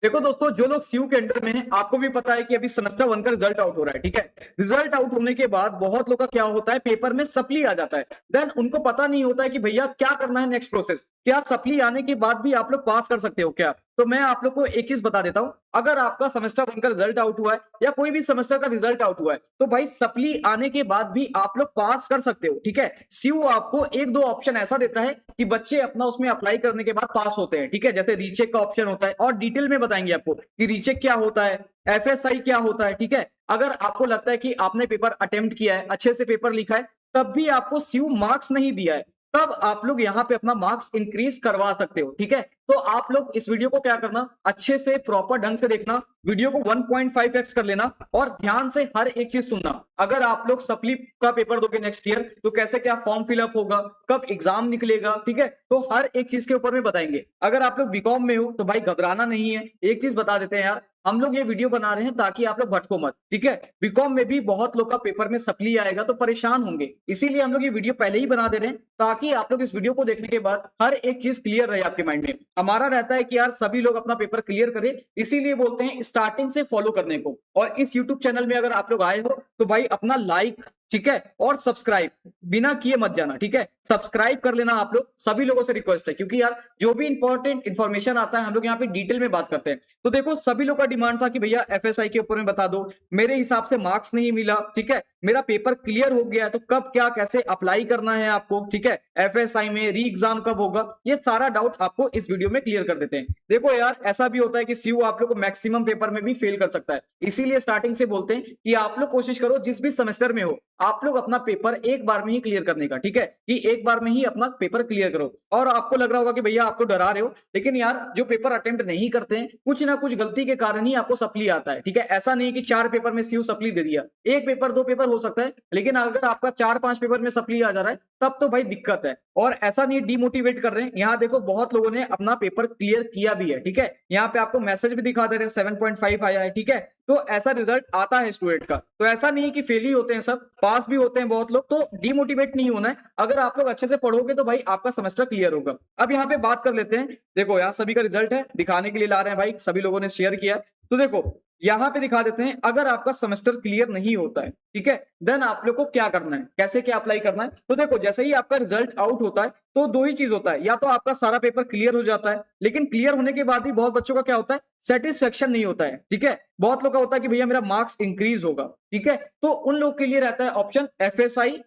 देखो दोस्तों, जो लोग सीयू के अंडर में हैं, आपको भी पता है कि अभी सेमेस्टर 1 का रिजल्ट आउट हो रहा है। ठीक है, रिजल्ट आउट होने के बाद बहुत लोग का क्या होता है, पेपर में सप्ली आ जाता है। देन उनको पता नहीं होता है कि भैया क्या करना है, नेक्स्ट प्रोसेस क्या। सप्ली आने के बाद भी आप लोग पास कर सकते हो क्या? तो मैं आप लोग को एक चीज बता देता हूं, अगर आपका सेमेस्टर 1 का रिजल्ट आउट हुआ है या कोई भी सेमेस्टर का रिजल्ट आउट हुआ है, तो भाई सप्ली आने के बाद भी आप लोग पास कर सकते हो। ठीक है, सीयू आपको एक दो ऑप्शन ऐसा देता है कि बच्चे अपना उसमें अप्लाई करने के बाद पास होते हैं। ठीक है, जैसे रीचेक का ऑप्शन होता है, और डिटेल में बताएंगे आपको कि रीचेक क्या होता है, एफएसआई क्या होता है। ठीक है, अगर आपको लगता है कि आपने पेपर अटेम्प्ट किया है, अच्छे से पेपर लिखा है, तब भी आपको सीयू मार्क्स नहीं दिया है, तब आप लोग यहाँ पे अपना मार्क्स इंक्रीज करवा सकते हो। ठीक है, तो आप लोग इस वीडियो को क्या करना, अच्छे से प्रॉपर ढंग से देखना, वीडियो को 1.5x कर लेना और ध्यान से हर एक चीज सुनना। अगर आप लोग सप्ली का पेपर दोगे नेक्स्ट ईयर, तो कैसे क्या फॉर्म फिलअप होगा, कब एग्जाम निकलेगा, ठीक है, तो हर एक चीज के ऊपर में बताएंगे। अगर आप लोग बीकॉम में हो तो भाई घबराना नहीं है। एक चीज बता देते हैं यार, हम लोग ये वीडियो बना रहे हैं ताकि आप लोग भटको मत। ठीक है, बीकॉम में भी बहुत लोग का पेपर में सप्ली आएगा तो परेशान होंगे, इसीलिए हम लोग ये वीडियो पहले ही बना दे रहे हैं ताकि आप लोग इस वीडियो को देखने के बाद हर एक चीज क्लियर रहे आपके माइंड में। हमारा रहता है कि यार सभी लोग अपना पेपर क्लियर करें, इसीलिए बोलते हैं स्टार्टिंग से फॉलो करने को। और इस यूट्यूब चैनल में अगर आप लोग आए हो तो भाई अपना लाइक, ठीक है, और सब्सक्राइब बिना किए मत जाना। ठीक है, सब्सक्राइब कर लेना आप लोग, सभी लोगों से रिक्वेस्ट है, क्योंकि यार जो भी इंपॉर्टेंट इन्फॉर्मेशन आता है हम लोग यहाँ पे डिटेल में बात करते हैं। तो देखो, सभी लोग का डिमांड था कि भैया एफएसआई के ऊपर में बता दो, मेरे हिसाब से मार्क्स नहीं मिला, ठीक है, मेरा पेपर क्लियर हो गया, तो कब क्या कैसे अप्लाई करना है आपको, ठीक है, एफएसआई में री एग्जाम कब होगा, ये सारा डाउट आपको इस वीडियो में क्लियर कर देते हैं। देखो यार, ऐसा भी होता है कि सीयू आप लोग को मैक्सिमम पेपर में भी फेल कर सकता है, इसीलिए स्टार्टिंग से बोलते हैं कि आप लोग कोशिश करो जिस भी सेमेस्टर में हो, आप लोग अपना पेपर एक बार में ही क्लियर करने का। ठीक है, कि एक बार में ही अपना पेपर क्लियर करो। और आपको लग रहा होगा कि भैया आपको डरा रहे हो, लेकिन यार जो पेपर अटेम्प्ट नहीं करते हैं, कुछ ना कुछ गलती के कारण ही आपको सप्ली आता है। ठीक है, ऐसा नहीं कि 4 पेपर में सीयू सप्ली दे दिया, एक पेपर 2 पेपर हो सकता है, लेकिन अगर आपका 4-5 पेपर में सप्ली आ जा रहा है तब तो भाई दिक्कत है। और ऐसा नहीं डिमोटिवेट कर रहे हैं, यहाँ देखो बहुत लोगों ने अपना पेपर क्लियर किया भी है। ठीक है, यहाँ पे आपको मैसेज भी दिखा दे रहे हैं 7.5 आया है। ठीक है, तो ऐसा रिजल्ट आता है स्टूडेंट का, तो ऐसा नहीं है कि फेल ही होते हैं, सब पास भी होते हैं बहुत लोग, तो डिमोटिवेट नहीं होना है। अगर आप लोग अच्छे से पढ़ोगे तो भाई आपका सेमेस्टर क्लियर होगा। अब यहाँ पे बात कर लेते हैं, देखो यहाँ सभी का रिजल्ट है, दिखाने के लिए ला रहे हैं भाई, सभी लोगों ने शेयर किया। तो देखो यहाँ पे दिखा देते हैं, अगर आपका सेमेस्टर क्लियर नहीं होता है, ठीक है, देन आप लोग को क्या करना है, कैसे क्या अप्लाई करना है। तो देखो, जैसे ही आपका रिजल्ट आउट होता है तो दो ही चीज होता है, या तो आपका सारा पेपर क्लियर हो जाता है, लेकिन क्लियर होने के बाद भी बहुत बच्चों का क्या होता है, सेटिस्फेक्शन नहीं होता है। ठीक है, बहुत लोग का होता है कि भैया मेरा मार्क्स इंक्रीज होगा। ठीक है, तो उन लोग के लिए रहता है ऑप्शन एफएसआई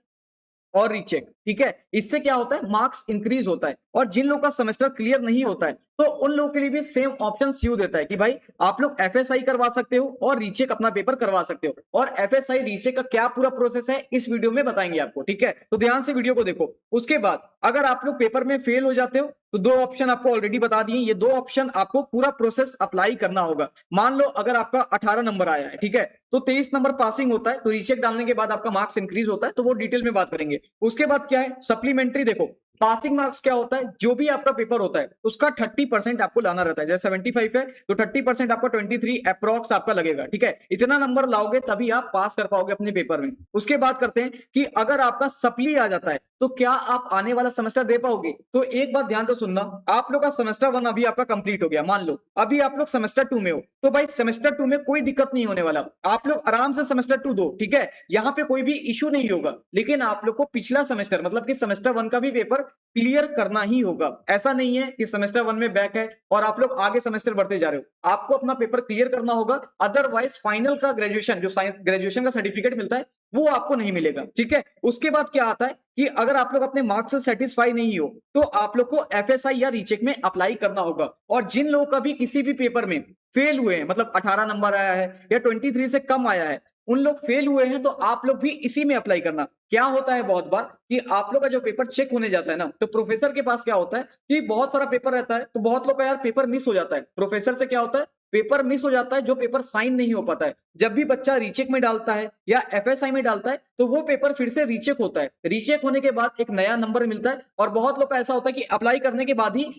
और रीचेक। ठीक है, इससे क्या होता है, मार्क्स इंक्रीज होता है। और जिन लोगों का सेमेस्टर क्लियर नहीं होता है, तो उन लोगों के लिए भी सेम ऑप्शन सीयू देता है कि भाई आप लोग एफएसआई करवा सकते हो और रीचेक अपना पेपर करवा सकते हो। और एफएसआई रीचेक का क्या पूरा प्रोसेस है इस वीडियो में बताएंगे आपको। ठीक है, तो ध्यान से वीडियो को देखो। उसके बाद अगर आप लोग पेपर में फेल हो जाते हो तो दो ऑप्शन आपको ऑलरेडी बता दिए, ये दो ऑप्शन आपको पूरा प्रोसेस अप्लाई करना होगा। मान लो अगर आपका 18 नंबर आया है, ठीक है, तो 23 नंबर पासिंग होता है, तो रीचेक डालने के बाद आपका मार्क्स इंक्रीज होता है, तो वो डिटेल में बात करेंगे। उसके बाद क्या है, सप्लीमेंट्री। देखो पासिंग मार्क्स क्या होता है, जो भी आपका पेपर होता है उसका 30% आपको लाना रहता है। जैसे 75 है तो 30% आपका 23 अप्रॉक्स आपका लगेगा। ठीक है, इतना नंबर लाओगे तभी आप पास कर पाओगे अपने पेपर में। उसके बाद करते हैं कि अगर आपका सप्ली आ जाता है तो क्या आप आने वाला सेमेस्टर दे पाओगे। तो एक बात ध्यान से सुनना, आप लोग का सेमेस्टर 1 अभी आपका कंप्लीट हो गया, मान लो अभी आप लोग सेमेस्टर 2 में हो, तो भाई सेमेस्टर 2 में कोई दिक्कत नहीं होने वाला, आप लोग आराम से सेमेस्टर 2 दो। ठीक है, यहाँ पे कोई भी इश्यू नहीं होगा, लेकिन आप लोग को पिछला सेमेस्टर मतलब कि सेमेस्टर 1 का भी पेपर क्लियर करना ही होगा। ऐसा नहीं है कि सेमेस्टर 1 में बैक है और आप लोग आगे सेमेस्टर बढ़ते जा रहे हो, आपको अपना पेपर क्लियर करना होगा, अदरवाइज फाइनल का ग्रेजुएशन, जो ग्रेजुएशन का सर्टिफिकेट मिलता है वो आपको नहीं मिलेगा। ठीक है, उसके बाद क्या आता है कि अगर आप लोग अपने मार्क्स से सेटिस्फाई नहीं हो तो आप लोग को एफएसआई या रीचेक में अप्लाई करना होगा। और जिन लोगों का भी किसी भी पेपर में फेल हुए हैं, मतलब 18 नंबर आया है या 23 से कम आया है, उन लोग फेल हुए हैं, तो आप लोग भी इसी में अप्लाई करना। क्या होता है बहुत बार कि आप लोग का जो पेपर चेक होने जाता है ना, तो प्रोफेसर के पास क्या होता है कि बहुत सारा पेपर रहता है, तो बहुत लोग का यार पेपर मिस हो जाता है। प्रोफेसर से क्या होता है, पेपर मिस हो जाता है, जो पेपर साइन नहीं हो पाता है। जब भी बच्चा रीचेक में डालता है या एफएसआई में डालता है तो वो पेपर फिर से रीचेक होता है, रीचेक होने के बाद एक नया नंबर मिलता है। और बहुत लोग का ऐसा होता है कि अप्लाई करने के बाद ही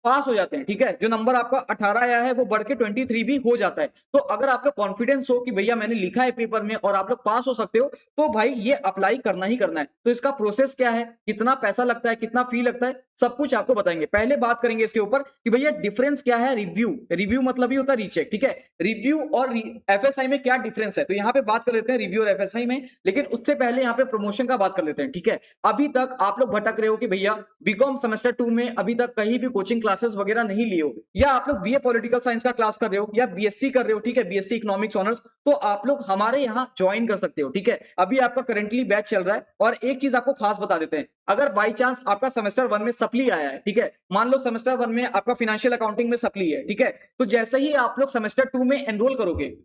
पास हो जाते हैं। ठीक है, जो नंबर आपका 18 आया है वो बढ़ के 23 भी हो जाता है। तो अगर आप लोग कॉन्फिडेंस हो कि भैया मैंने लिखा है पेपर में और आप लोग पास हो सकते हो, तो भाई ये अप्लाई करना ही करना है। तो इसका प्रोसेस क्या है, कितना पैसा लगता है, कितना फी लगता है, सब कुछ आपको बताएंगे। पहले बात करेंगे इसके ऊपर कि भैया डिफरेंस क्या है रिव्यू, रिव्यू मतलब ही होता है रीचेक, ठीक है। रिव्यू और एफएसआई में क्या डिफरेंस है, तो यहाँ पे बात कर लेते हैं रिव्यू और एफएसआई में, लेकिन उससे पहले यहाँ पे प्रमोशन का बात कर लेते हैं, ठीक है। अभी तक आप लोग भटक रहे हो कि भैया बीकॉम सेमेस्टर 2 में अभी तक कहीं भी कोचिंग क्लासेस वगैरह नहीं लिए हो, या आप लोग बीए पॉलिटिकल साइंस का क्लास कर रहे हो या बीएससी कर रहे हो, ठीक है, बीएससी इकोनॉमिक्स ऑनर्स, तो आप लोग हमारे यहाँ ज्वाइन कर सकते हो, ठीक है। अभी आपका करंटली बैच चल रहा है। और एक चीज आपको खास बता देते हैं, अगर बाई चांस आपका सेमेस्टर 1 में सप्ली आया है, ठीक है, मान लो सेमेस्टर 1 में आपका फाइनेंशियल अकाउंटिंग में सप्ली है, ठीक है, तो जैसे ही आप लोग सेमेस्टर 2 में एनरोल करोगे,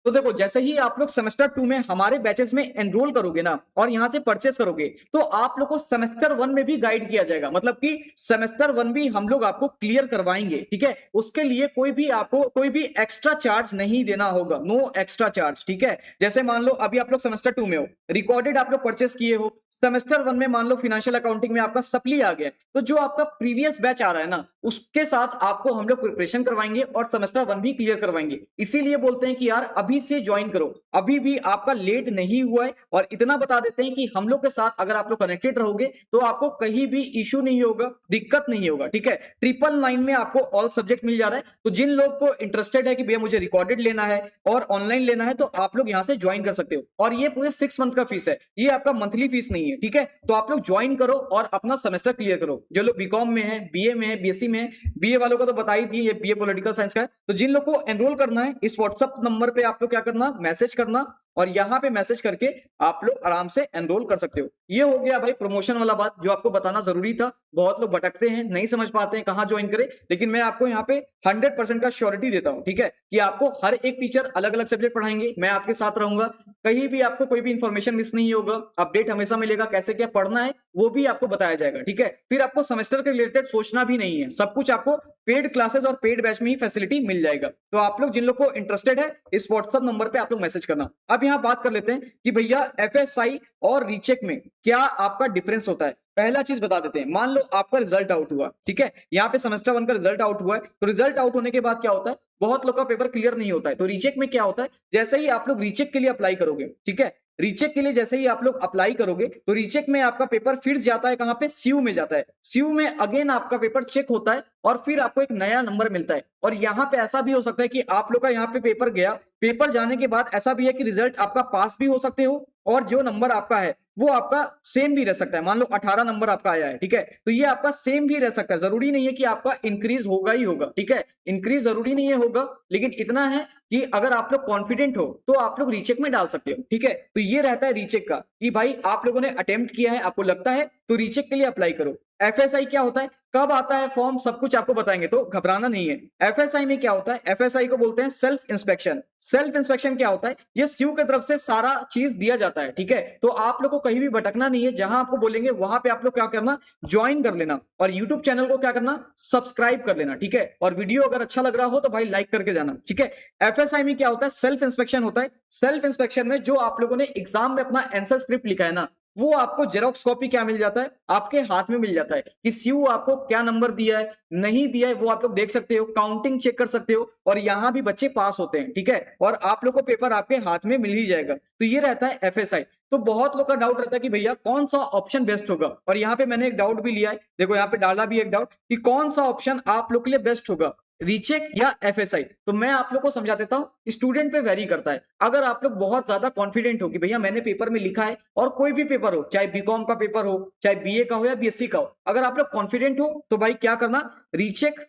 तो देखो जैसे ही आप लोग सेमेस्टर 2 में हमारे बैचेस में एनरोल करोगे ना और यहां से परचेस करोगे, तो आप लोग को सेमेस्टर 1 में भी गाइड किया जाएगा, मतलब कि सेमेस्टर 1 भी हम लोग आपको क्लियर करवाएंगे, ठीक है। उसके लिए कोई भी आपको कोई भी एक्स्ट्रा चार्ज नहीं देना होगा, नो एक्स्ट्रा चार्ज, ठीक है। जैसे मान लो अभी आप लोग सेमेस्टर 2 में हो, रिकॉर्डेड आप लोग परचेस किए हो, सेमेस्टर 1 में मान लो फाइनेंशियल अकाउंटिंग में आपका सप्ली आ गया, तो जो आपका प्रीवियस बैच आ रहा है ना, उसके साथ आपको हम लोग प्रिपरेशन करवाएंगे और सेमेस्टर 1 भी क्लियर करवाएंगे। इसीलिए बोलते हैं कि यार अभी से ज्वाइन करो, अभी भी आपका लेट नहीं हुआ है। और इतना बता देते हैं कि हम लोग के साथ अगर आप लोग कनेक्टेड रहोगे तो आपको कहीं भी इश्यू नहीं होगा, दिक्कत नहीं होगा, ठीक है। 999 में आपको ऑल सब्जेक्ट मिल जा रहा है। तो जिन लोग को इंटरेस्टेड है कि भैया मुझे रिकॉर्डेड लेना है और ऑनलाइन लेना है, तो आप लोग यहां से ज्वाइन कर सकते हो। और ये पूरे 6 मंथ का फीस है, ये आपका मंथली फीस नहीं है, ठीक है। तो आप लोग ज्वाइन करो और अपना सेमेस्टर क्लियर करो। जो लोग बीकॉम में है, बीए में है, बीएससी में है, बीए वालों का तो बता ही दिए, ये बीए पॉलिटिकल साइंस का है। तो जिन लोग को एनरोल करना है, इस व्हाट्सएप नंबर पे आप लोग क्या करना, मैसेज करना, और यहां पे मैसेज करके आप लोग आराम से एनरोल कर सकते हो। ये हो गया भाई प्रमोशन वाला बात, जो आपको बताना जरूरी था। बहुत लोग भटकते हैं, नहीं समझ पाते हैं कहां ज्वाइन करें, लेकिन मैं आपको यहाँ पे 100% का श्योरिटी देता हूं, ठीक है, कि आपको हर एक टीचर अलग अलग सब्जेक्ट पढ़ाएंगे, मैं आपके साथ रहूंगा, कहीं भी आपको कोई भी इंफॉर्मेशन मिस नहीं होगा, अपडेट हमेशा मिलेगा, कैसे क्या पढ़ना है वो भी आपको बताया जाएगा, ठीक है। फिर आपको सेमेस्टर के रिलेटेड सोचना भी नहीं है, सब कुछ आपको पेड क्लासेस और पेड बैच में ही फैसिलिटी मिल जाएगा। तो आप लोग जिन लोग को इंटरेस्टेड है, इस व्हाट्सएप नंबर पे आप लोग मैसेज करना। अब यहाँ बात कर लेते हैं कि भैया एफएसआई और रीचेक में क्या आपका डिफरेंस होता है। पहला चीज बता देते हैं, मान लो आपका रिजल्ट आउट हुआ, ठीक है, यहाँ पे सेमेस्टर 1 का रिजल्ट आउट हुआ है, तो रिजल्ट आउट होने के बाद क्या होता है, बहुत लोग का पेपर क्लियर नहीं होता है। तो रीचेक में क्या होता है, जैसे ही आप लोग रीचेक के लिए अप्लाई करोगे, ठीक है, रीचेक के लिए जैसे ही आप लोग अप्लाई करोगे, तो रीचेक में आपका पेपर फिर जाता है कहां पे, सीयू में जाता है। सीयू में अगेन आपका पेपर चेक होता है और फिर आपको एक नया नंबर मिलता है। और यहाँ पे ऐसा भी हो सकता है कि आप लोग का यहाँ पे पेपर गया, पेपर जाने के बाद ऐसा भी है कि रिजल्ट आपका पास भी हो सकते हो और जो नंबर आपका है वो आपका सेम भी रह सकता है। मान लो 18 नंबर आपका आया है, ठीक है, तो ये आपका सेम भी रह सकता है, जरूरी नहीं है कि आपका इंक्रीज होगा ही होगा, ठीक है, इंक्रीज जरूरी नहीं है होगा, लेकिन इतना है कि अगर आप लोग कॉन्फिडेंट हो तो आप लोग रीचेक में डाल सकते हो, ठीक है। तो ये रहता है रीचेक का कि भाई आप लोगों ने अटेम्प्ट किया है, आपको लगता है तो रीचेक के लिए अप्लाई करो। एफएसआई क्या होता है, कब आता है फॉर्म, सब कुछ आपको बताएंगे, तो घबराना नहीं है। एफएसआई में क्या होता है, एफएसआई को बोलते हैं सेल्फ इंस्पेक्शन। सेल्फ इंस्पेक्शन क्या होता है, ये सीयू की तरफ से सारा चीज दिया जाता है, ठीक है। तो आप लोग को कहीं भी भटकना नहीं है, जहां आपको बोलेंगे वहां पे आप लोग क्या करना, ज्वाइन कर लेना, और यूट्यूब चैनल को क्या करना, सब्सक्राइब कर लेना, ठीक है। और वीडियो अगर अच्छा लग रहा हो तो भाई लाइक करके जाना, ठीक है। एफएसआई में क्या होता है, सेल्फ इंस्पेक्शन होता है। सेल्फ इंस्पेक्शन में जो आप लोगों ने एग्जाम में अपना आंसर स्क्रिप्ट लिखा है ना, वो आपको जेरोक्स कॉपी क्या मिल जाता है, आपके हाथ में मिल जाता है कि सीयू आपको क्या नंबर दिया है, नहीं दिया है, वो आप लोग देख सकते हो, काउंटिंग चेक कर सकते हो, और यहां भी बच्चे पास होते हैं, ठीक है। और आप लोग को पेपर आपके हाथ में मिल ही जाएगा। तो ये रहता है एफएसआई। तो बहुत लोग का डाउट रहता है कि भैया कौन सा ऑप्शन बेस्ट होगा, और यहाँ पे मैंने एक डाउट भी लिया है, देखो यहाँ पे डाला भी एक डाउट कि कौन सा ऑप्शन आप लोग के लिए बेस्ट होगा, रीचेक या एफएसआई। तो मैं आप लोग को समझा देता हूं, स्टूडेंट पे वेरी करता है। अगर आप लोग बहुत ज्यादा कॉन्फिडेंट हो कि भैया मैंने पेपर में लिखा है, और कोई भी पेपर हो, चाहे बीकॉम का पेपर हो, चाहे बीए का हो या बीएससी का हो, अगर आप लोग कॉन्फिडेंट हो तो भाई क्या करना, रीचेक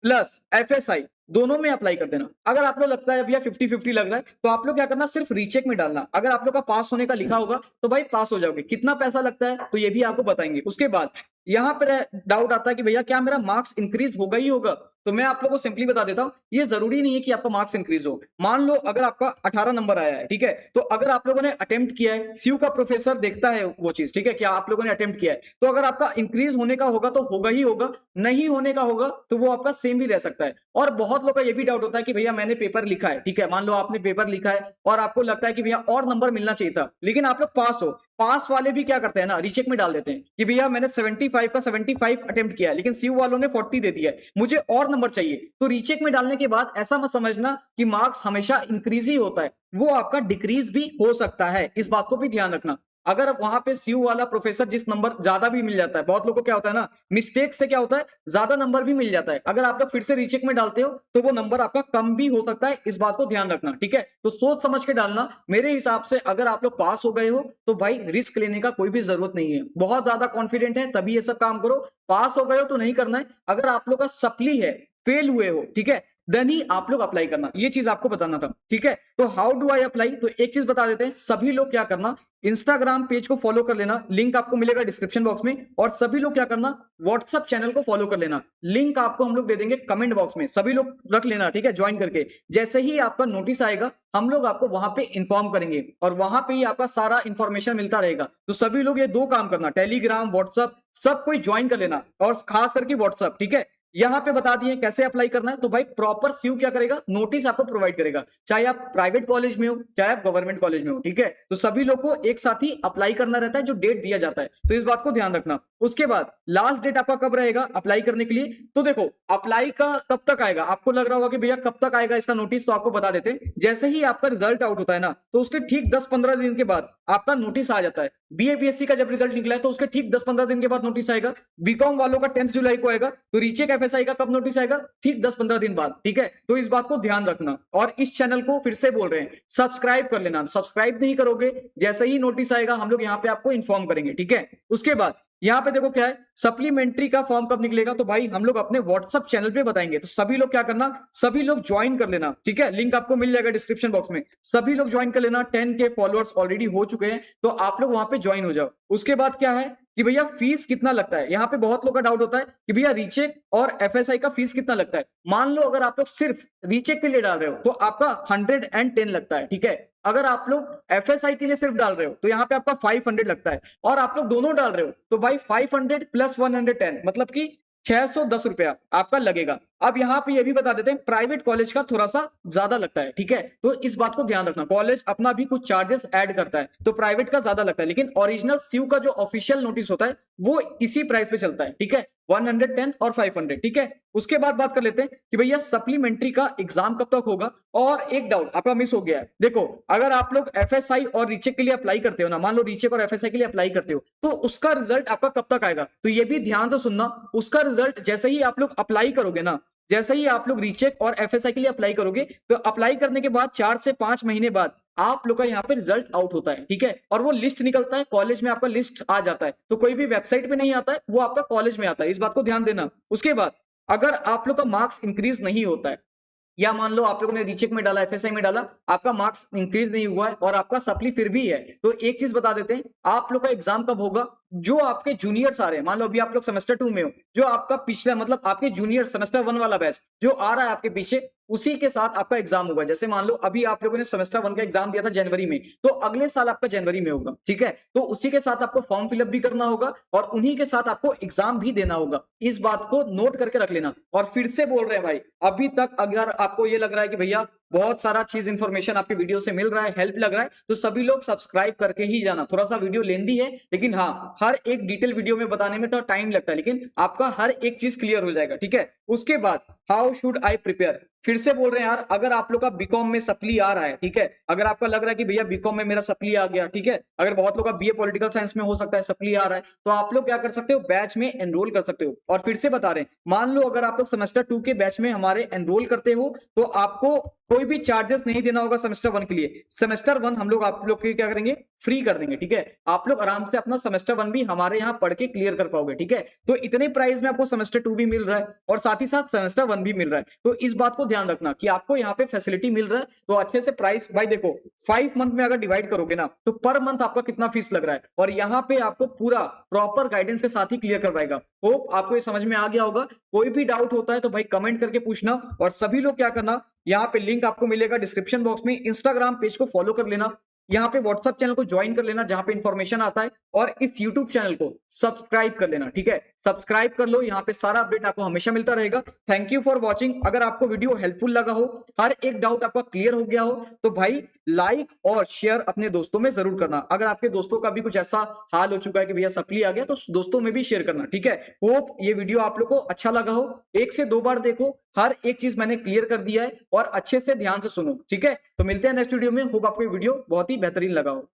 प्लस एफएसआई दोनों में अप्लाई कर देना। अगर आप लोग लगता है भैया 50-50 लग रहा है, तो आप लोग क्या करना, सिर्फ रीचेक में डालना। अगर आप लोग का पास होने का लिखा होगा तो भाई पास हो जाओगे। कितना पैसा लगता है तो ये भी आपको बताएंगे। उसके बाद यहां पर डाउट आता है कि भैया क्या मेरा मार्क्स इंक्रीज होगा ही होगा, तो मैं आप लोगों को सिंपली बता देता हूं, ये जरूरी नहीं है कि आपका मार्क्स इंक्रीज हो। मान लो अगर आपका 18 नंबर आया है, ठीक है, तो अगर आप लोगों ने अटेम्प्ट किया है, सीयू का प्रोफेसर देखता है वो चीज, ठीक है, क्या आप लोगों ने अटेम्प्ट किया है, तो अगर आपका इंक्रीज होने का होगा तो होगा ही होगा, नहीं होने का होगा तो वो आपका सेम भी रह सकता है। और बहुत लोग का ये भी डाउट होता है कि भैया मैंने पेपर लिखा है, ठीक है, मान लो आपने पेपर लिखा है और आपको लगता है कि भैया और नंबर मिलना चाहिए था, लेकिन आप लोग पास हो। पास वाले भी क्या करते हैं ना, रीचेक में डाल देते हैं कि भैया मैंने 75 का 75 अटेम्प्ट किया है, लेकिन सीयू वालों ने 40 दे दिया है, मुझे और नंबर चाहिए। तो रीचेक में डालने के बाद ऐसा मत समझना कि मार्क्स हमेशा इंक्रीज ही होता है, वो आपका डिक्रीज भी हो सकता है, इस बात को भी ध्यान रखना। अगर वहां पे सीयू वाला प्रोफेसर जिस नंबर ज्यादा भी मिल जाता है, बहुत लोगों को क्या होता है ना, मिस्टेक से क्या होता है, ज्यादा नंबर भी मिल जाता है, अगर आप लोग फिर से रीचेक में डालते हो तो वो नंबर आपका कम भी हो सकता है, इस बात को ध्यान रखना, ठीक है। तो सोच समझ के डालना। मेरे हिसाब से अगर आप लोग पास हो गए हो तो भाई रिस्क लेने का कोई भी जरूरत नहीं है, बहुत ज्यादा कॉन्फिडेंट है तभी ये सब काम करो। पास हो गए हो तो नहीं करना है, अगर आप लोग का सप्ली है, फेल हुए हो, ठीक है, देन ही आप लोग अप्लाई करना, ये चीज आपको बताना था, ठीक है। तो हाउ डू आई अप्लाई, तो एक चीज बता देते हैं, सभी लोग क्या करना, इंस्टाग्राम पेज को फॉलो कर लेना, लिंक आपको मिलेगा डिस्क्रिप्शन बॉक्स में, और सभी लोग क्या करना, व्हाट्सएप चैनल को फॉलो कर लेना, लिंक आपको हम लोग दे देंगे कमेंट बॉक्स में, सभी लोग रख लेना, ठीक है, ज्वाइन करके। जैसे ही आपका नोटिस आएगा हम लोग आपको वहां पे इन्फॉर्म करेंगे, और वहां पे ही आपका सारा इंफॉर्मेशन मिलता रहेगा। तो सभी लोग ये दो काम करना, टेलीग्राम, व्हाट्सएप, सब कोई ज्वाइन कर लेना, और खास करके व्हाट्सएप, ठीक है। यहां पे बता दिए कैसे अप्लाई करना है। तो भाई प्रॉपर सीयू क्या करेगा, नोटिस आपको प्रोवाइड करेगा, चाहे आप प्राइवेट कॉलेज में हो चाहे आप गवर्नमेंट कॉलेज में हो, ठीक है। तो सभी लोग को एक साथ ही अप्लाई करना रहता है, जो डेट दिया जाता है, तो इस बात को ध्यान रखना। उसके बाद लास्ट डेट आपका कब रहेगा अप्लाई करने के लिए, तो देखो अप्लाई का कब तक आएगा, आपको लग रहा होगा कि भैया कब तक आएगा इसका नोटिस, तो आपको बता देते हैं, जैसे ही आपका रिजल्ट आउट होता है ना, तो उसके ठीक 10-15 दिन के बाद आपका नोटिस आ जाता है। बीए बीएससी का जब रिजल्ट निकला है तो उसके ठीक 10-15 दिन के बाद नोटिस आएगा। बीकॉम वालों का 10 जुलाई को आएगा, तो रीचेक एफएसआई का कब नोटिस आएगा, ठीक 10-15 दिन बाद, ठीक है। तो इस बात को ध्यान रखना, और इस चैनल को फिर से बोल रहे हैं सब्सक्राइब कर लेना, सब्सक्राइब नहीं करोगे, जैसे ही नोटिस आएगा हम लोग यहाँ पे आपको इन्फॉर्म करेंगे, ठीक है। उसके बाद यहाँ पे देखो क्या है, सप्लीमेंट्री का फॉर्म कब निकलेगा, तो भाई हम लोग अपने व्हाट्सएप चैनल पे बताएंगे, तो सभी लोग क्या करना, सभी लोग ज्वाइन कर लेना, ठीक है, लिंक आपको मिल जाएगा डिस्क्रिप्शन बॉक्स में, सभी लोग ज्वाइन कर लेना। 10K फॉलोअर्स ऑलरेडी हो चुके हैं, तो आप लोग वहां पे ज्वाइन हो जाओ। उसके बाद क्या है कि भैया फीस कितना लगता है, यहाँ पे बहुत लोग का डाउट होता है कि भैया रीचेक और एफएसआई का फीस कितना लगता है। मान लो अगर आप लोग सिर्फ रीचेक के लिए डाल रहे हो तो आपका 110 लगता है, ठीक है। अगर आप लोग एफएसआई के लिए सिर्फ डाल रहे हो तो यहाँ पे आपका 500 लगता है, और आप लोग दोनों डाल रहे हो तो भाई 500 प्लस 110 मतलब कि 610 रुपया आपका लगेगा। अब यहाँ पे ये भी बता देते हैं, प्राइवेट कॉलेज का थोड़ा सा ज्यादा लगता है, ठीक है, तो इस बात को ध्यान रखना, कॉलेज अपना भी कुछ चार्जेस ऐड करता है, तो प्राइवेट का ज्यादा लगता है, लेकिन ओरिजिनल सीयू का जो ऑफिशियल नोटिस होता है वो इसी प्राइस पे चलता है, ठीक है, 110 और 500, ठीक है। उसके बाद बात कर लेते हैं कि भैया सप्लीमेंट्री का एग्जाम कब तक होगा। और एक डाउट आपका मिस हो गया है, देखो अगर आप लोग एफएसआई और रीचेक के लिए अप्लाई करते हो ना, मान लो रीचेक और एफएसआई के लिए अप्लाई करते हो, तो उसका रिजल्ट आपका कब तक आएगा, तो ये भी ध्यान से सुनना। उसका रिजल्ट जैसे ही आप लोग अप्लाई करोगे ना, जैसे ही आप लोग रीचेक और एफएसआई के लिए अप्लाई करोगे, तो अप्लाई करने के बाद 4 से 5 महीने बाद आप लोग का यहाँ पे रिजल्ट आउट होता है, ठीक है, और वो लिस्ट निकलता है, कॉलेज में आपका लिस्ट आ जाता है, तो कोई भी वेबसाइट पे नहीं आता है, वो आपका कॉलेज में आता है, इस बात को ध्यान देना। उसके बाद अगर आप लोग का मार्क्स इंक्रीज नहीं होता है, या मान लो आप लोगों ने रीचेक में डाला, एफएसआई में डाला, आपका मार्क्स इंक्रीज नहीं हुआ है और आपका सप्ली फिर भी है, तो एक चीज बता देते हैं, आप लोग का एग्जाम कब होगा, जो आपके जूनियर्स आ रहे हैं, मान लो अभी आप लोग सेमेस्टर 2 में हो, जो आपका पिछला मतलब आपके जूनियर सेमेस्टर 1 वाला बैच जो आ रहा है आपके पीछे, उसी के साथ आपका एग्जाम होगा। जैसे मान लो अभी आप लोगों ने सेमेस्टर 1 का एग्जाम दिया था जनवरी में, तो अगले साल आपका जनवरी में होगा, ठीक है, तो उसी के साथ आपको फॉर्म फिलअप भी करना होगा और उन्हीं के साथ आपको एग्जाम भी देना होगा, इस बात को नोट करके रख लेना। और फिर से बोल रहे हैं भाई, अभी तक अगर आपको ये लग रहा है कि भैया बहुत सारा चीज इंफॉर्मेशन आपकी वीडियो से मिल रहा है, हेल्प लग रहा है, तो सभी लोग सब्सक्राइब करके ही जाना। थोड़ा सा वीडियो लेंदी है, लेकिन हाँ हर एक डिटेल वीडियो में बताने में तो टाइम लगता है, लेकिन आपका हर एक चीज क्लियर हो जाएगा, ठीक है। उसके बाद हाउ शुड आई प्रिपेयर, फिर से बोल रहे हैं यार, अगर आप लोग का बीकॉम में सप्ली आ रहा है, ठीक है, अगर आपका लग रहा है कि भैया बीकॉम में मेरा सप्ली आ गया, ठीक है, अगर बहुत लोग का बीए पॉलिटिकल साइंस में हो सकता है सप्ली आ रहा है, तो आप लोग क्या कर सकते हो, बैच में एनरोल कर सकते हो। और फिर से बता रहे हैं, मान लो अगर आप लोग सेमेस्टर 2 के बैच में हमारे एनरोल करते हो, तो आपको कोई भी चार्जेस नहीं देना होगा सेमेस्टर 1 के लिए। सेमेस्टर 1 हम लोग आप लोग के क्या करेंगे, फ्री कर देंगे, ठीक है, आप लोग आराम से अपना सेमेस्टर 1 भी हमारे यहाँ पढ़ के क्लियर कर पाओगे, ठीक है। तो इतने प्राइस में आपको सेमेस्टर 2 भी मिल रहा है और साथ ही साथ सेमेस्टर 1 भी मिल रहा है, तो इस बात को ध्यान रखना कि आपको यहाँ पे फैसिलिटी मिल रहा है, तो अच्छे से प्राइस भाई देखो 5 मंथ में अगर डिवाइड करोगे ना, तो पर मंथ आपका कितना फीस लग रहा है, और यहाँ पे आपको पूरा प्रॉपर गाइडेंस के साथ ही क्लियर करवाएगा। होप आपको ये समझ में आ गया होगा। कोई भी डाउट होता है तो भाई कमेंट करके पूछना, और सभी लोग क्या करना, यहाँ पे लिंक आपको मिलेगा डिस्क्रिप्शन बॉक्स में, इंस्टाग्राम पेज को फॉलो कर लेना, यहाँ पे व्हाट्सएप चैनल को ज्वाइन कर लेना जहां पे इंफॉर्मेशन आता है, और इस यूट्यूब चैनल को सब्सक्राइब कर लेना, ठीक है, सब्सक्राइब कर लो, यहाँ पे सारा अपडेट आपको हमेशा मिलता रहेगा। Thank you for watching. अगर आपको वीडियो हेल्पफुल लगा हो, हर एक डाउट आपका क्लियर हो गया हो, तो भाई लाइक और शेयर अपने दोस्तों में जरूर करना। अगर आपके दोस्तों का भी कुछ ऐसा हाल हो चुका है कि भैया सप्ली आ गया, तो दोस्तों में भी शेयर करना, ठीक है। होप ये वीडियो आप लोग को अच्छा लगा हो, 1 से 2 बार देखो, हर एक चीज मैंने क्लियर कर दिया है, और अच्छे से ध्यान से सुनो, ठीक है। तो मिलते हैं नेक्स्ट वीडियो में। होप आपको वीडियो बहुत ही बेहतरीन लगा हो।